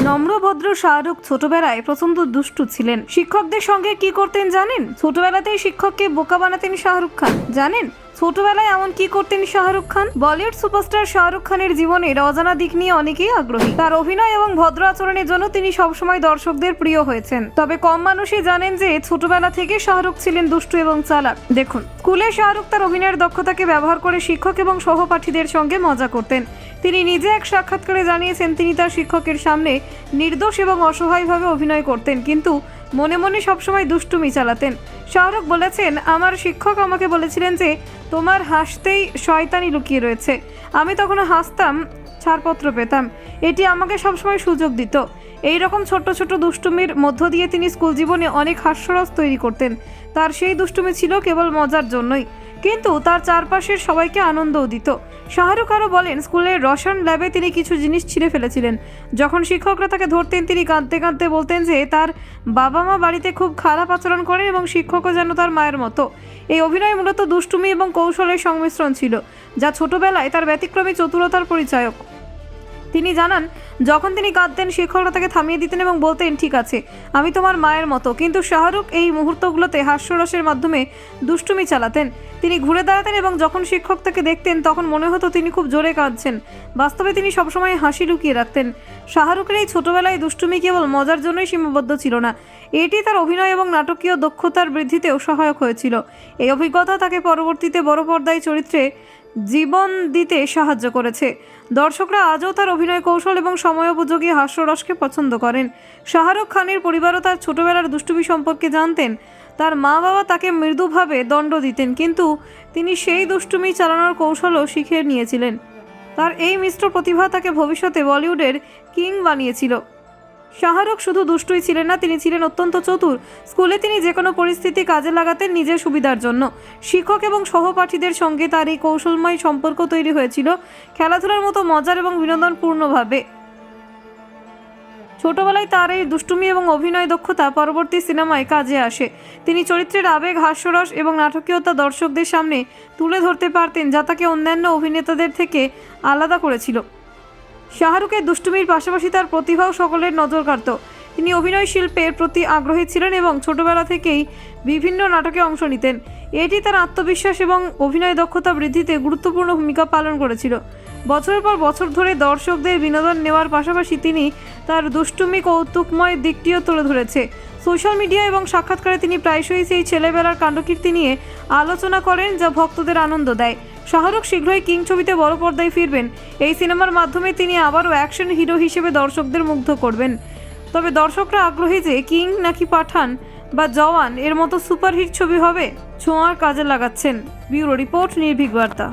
নম্রভদ্র শাহরুখ ছোটবেলায় প্রচন্ড দুষ্টু ছিলেন। শিক্ষকদের সঙ্গে কি করতেন জানেন? ছোটবেলাতেই শিক্ষককে বোকা বানাতেন শাহরুখ খান। জানেন ছোটবেলায় এমন কি করতেন শাহরুখ খান? বলিউড সুপারস্টার শাহরুখ খানের জীবনের অজানা দিক নিয়ে অনেকেই আগ্রহী। তার অভিনয় এবং ভদ্র আচরণের জন্য তিনি সবসময় দর্শকদের প্রিয় হয়েছেন। তবে কম মানুষই জানেন যে ছোটবেলা থেকে শাহরুখ ছিলেন দুষ্টু এবং চালাক। দেখুন, স্কুলে শাহরুখ তার অভিনয়ের দক্ষতাকে ব্যবহার করে শিক্ষক এবং সহপাঠীদের সঙ্গে মজা করতেন। তিনি নিজে এক সাক্ষাৎকারে জানিয়েছেন তিনি তার শিক্ষকের সামনে নির্দোষ এবং অসহায়ভাবে অভিনয় করতেন, কিন্তু মনে মনে সবসময় দুষ্টুমি চালাতেন। শাহরুখ বলেছেন, আমার শিক্ষক আমাকে বলেছিলেন যে তোমার হাসতেই শয়তানি লুকিয়ে রয়েছে। আমি তখন হাসতাম, ছাড়পত্র পেতাম। এটি আমাকে সবসময় সুযোগ দিত। এই রকম ছোট ছোট দুষ্টুমির মধ্য দিয়ে তিনি স্কুল জীবনে অনেক হাস্যরস তৈরি করতেন। তার সেই দুষ্টুমি ছিল কেবল মজার জন্যই, কিন্তু তার চারপাশের সবাইকে আনন্দও দিত। শাহরুখ আরও বলেন, স্কুলের রসায়ন ল্যাবে তিনি কিছু জিনিস ছিঁড়ে ফেলেছিলেন। যখন শিক্ষকরা তাকে ধরতেন তিনি কাঁদতে কাঁদতে বলতেন যে তার বাবা মা বাড়িতে খুব খারাপ আচরণ করেন এবং শিক্ষকও যেন তার মায়ের মতো। এই অভিনয় মূলত দুষ্টুমি এবং কৌশলের সংমিশ্রণ ছিল, যা ছোটবেলায় তার ব্যতিক্রমী চতুরতার পরিচায়ক। তিনি জানান, যখন তিনি কাঁদতেন শিক্ষকরা তাকে থামিয়ে দিতেন এবং বলতেন, ঠিক আছে, আমি তোমার মায়ের মতো। কিন্তু শাহরুখ এই মুহূর্তগুলোতে হাস্যরসের মাধ্যমে দুষ্টুমি চালাতেন। তিনি ঘুরে দাঁড়াতেন এবং যখন শিক্ষক তাকে দেখতেন তখন মনে হতো তিনি খুব জোরে কাঁদছেন। বাস্তবে তিনি সবসময় হাসি লুকিয়ে রাখতেন। শাহরুখের এই ছোটবেলায় দুষ্টুমি কেবল মজার জন্যই সীমাবদ্ধ ছিল না, এটি তার অভিনয় এবং নাটকীয় দক্ষতার বৃদ্ধিতেও সহায়ক হয়েছিল। এই অভিজ্ঞতা তাকে পরবর্তীতে বড় পর্দায় চরিত্রে জীবন দিতে সাহায্য করেছে। দর্শকরা আজও তার অভিনয় কৌশল এবং সময়োপযোগী হাস্যরসকে পছন্দ করেন। শাহরুখ খানের পরিবারও তার ছোটবেলার দুষ্টুমি সম্পর্কে জানতেন। তার মা বাবা তাকে মৃদুভাবে দণ্ড দিতেন, কিন্তু তিনি সেই দুষ্টুমি চালানোর কৌশলও শিখে নিয়েছিলেন। তার এই মিশ্র প্রতিভা তাকে ভবিষ্যতে বলিউডের কিং বানিয়েছিল। শাহরুখ শুধু দুষ্টুই ছিলেন না, তিনি ছিলেন অত্যন্ত চতুর। স্কুলে তিনি যে কোনো পরিস্থিতি কাজে লাগাতেন নিজের সুবিধার জন্য। শিক্ষক এবং সহপাঠীদের সঙ্গে তার এই কৌশলময় সম্পর্ক তৈরি হয়েছিল খেলাধুলার মতো মজার এবং বিনোদনপূর্ণভাবে। ছোটবেলায় তার এই দুষ্টুমি এবং অভিনয় দক্ষতা পরবর্তী সিনেমায় কাজে আসে। তিনি চরিত্রের আবেগ, হাস্যরস এবং নাটকীয়তা দর্শকদের সামনে তুলে ধরতে পারতেন, যা তাকে অন্যান্য অভিনেতাদের থেকে আলাদা করেছিল। শাহরুখের দুষ্টুমির পাশাপাশি তার প্রতিভাও সকলের নজর কাড়ত। তিনি অভিনয় শিল্পের প্রতি আগ্রহী ছিলেন এবং ছোটবেলা থেকেই বিভিন্ন নাটকে অংশ নিতেন। এটি তার আত্মবিশ্বাস এবং অভিনয় দক্ষতা বৃদ্ধিতে গুরুত্বপূর্ণ ভূমিকা পালন করেছিল। বছরের পর বছর ধরে দর্শকদের বিনোদন নেওয়ার পাশাপাশি তিনি তার দুষ্টুমি কৌতুকময় দিকটিও তুলে ধরেছে। সোশ্যাল মিডিয়া এবং সাক্ষাৎকারে তিনি প্রায়শই সেই ছেলেবেলার কাণ্ডকীর্তি নিয়ে আলোচনা করেন, যা ভক্তদের আনন্দ দেয়। শাহরুখ শীঘ্রই কিং ছবিতে বড় পর্দায় ফিরবেন। এই সিনেমার মাধ্যমে তিনি আবারও অ্যাকশন হিরো হিসেবে দর্শকদের মুগ্ধ করবেন। তবে দর্শকরা আগ্রহী যে কিং নাকি পাঠান বা জওয়ান এর মতো সুপারহিট ছবি হবে, ছোঁয়ার কাজে লাগাচ্ছেন। ব্যুরো রিপোর্ট, নির্ভীক বার্তা।